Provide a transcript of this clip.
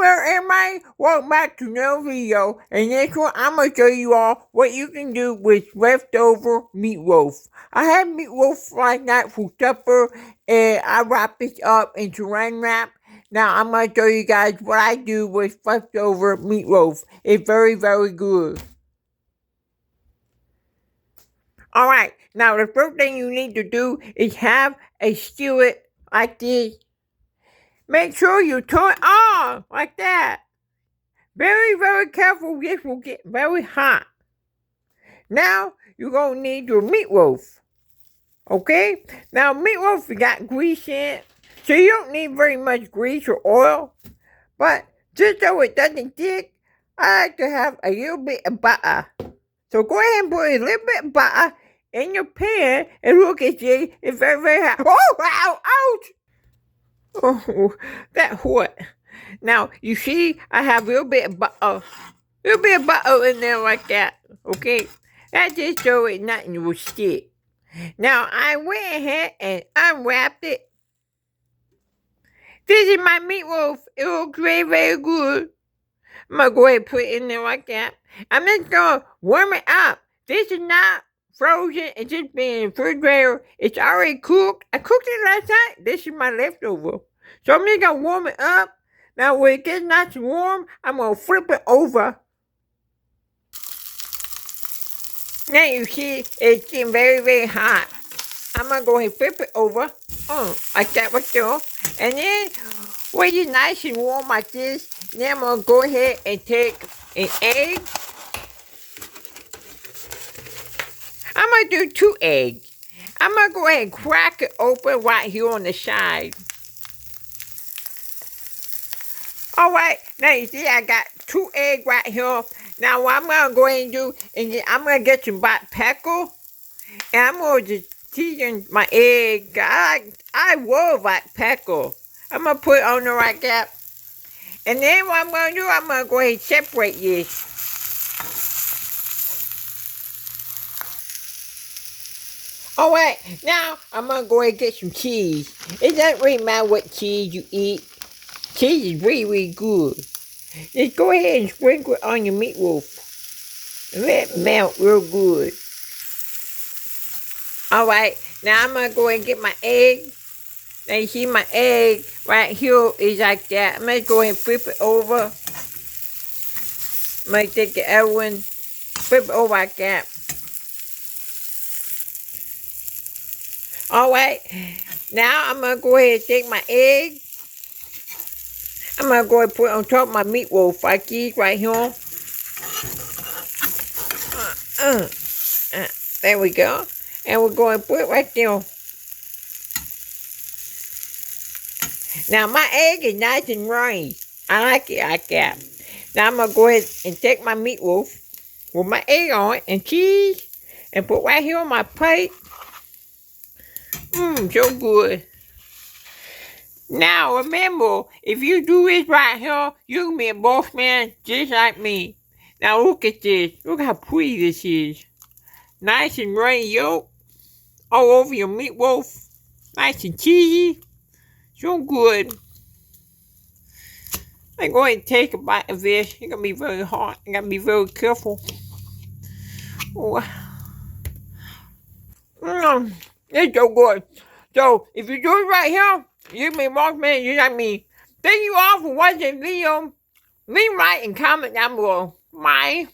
there, everybody. Welcome back to another video. In this one, I'm going to show you all what you can do with leftover meatloaf. I had meatloaf last night for supper, and I wrapped this up in saran wrap. Now, I'm going to show you guys what I do with leftover meatloaf. It's very, very good. Alright, now the first thing you need to do is have a skillet like this. Make sure you turn it on like that. Very, very careful. This will get very hot. Now, you're going to need your meatloaf. Okay? Now, meatloaf, you got grease in it. So you don't need very much grease or oil. But just so it doesn't stick, I like to have a little bit of butter. So go ahead and put a little bit of butter in your pan and look at this. It's very, very hot. Oh, ow, ouch! Oh, that hurt. Now, you see, I have a little bit of butter in there like that, okay? That's just so it nothing will stick. Now, I went ahead and unwrapped it. This is my meatloaf. It looks very, very good. I'm going to go ahead and put it in there like that. I'm just going to warm it up. This is not frozen. It's just been in the refrigerator. It's already cooked. I cooked it last night. This is my leftover. So I'm just going to warm it up. Now, when it gets nice and warm, I'm going to flip it over. Now you see, it's getting very, very hot. I'm going to go ahead and flip it over. Like that right there. And then, when it's nice and warm like this, then I'm going to go ahead and take an egg. I'm going to do 2 eggs. I'm going to go ahead and crack it open right here on the side. Alright, now you see I got 2 eggs right here. Now what I'm going to go ahead and do is I'm going to get some black pepper. And I'm going to just season my egg. I love black pepper. I'm going to put it on there like that. And then what I'm going to do, I'm going to go ahead and separate this. Alright, now I'm going to go ahead and get some cheese. It doesn't really matter what cheese you eat. Cheese is really, really good. Just go ahead and sprinkle it on your meatloaf. And let it melt real good. Alright, now I'm going to go ahead and get my egg. Now you see my egg right here is like that. I'm going to go ahead and flip it over. I'm going to take the other one, flip it over like that. Alright, now I'm going to go ahead and take my egg. I'm going to go ahead and put it on top of my meatloaf like these right here. There we go. And we're going to put it right there. Now my egg is nice and runny. I like it like that. Now I'm going to go ahead and take my meatloaf with my egg on it and cheese and put right here on my plate. So good. Now remember, if you do this right here, you can be a boss man just like me. Now look at this. Look how pretty this is. Nice and runny yolk all over your meatloaf. Nice and cheesy. So good. I'm going to take a bite of this. It's going to be very hot. I got to be very careful. Oh. It's so good. So, if you do it right here, you can be a boss man just like me. Thank you all for watching the video. Leave a like and comment down below. Bye.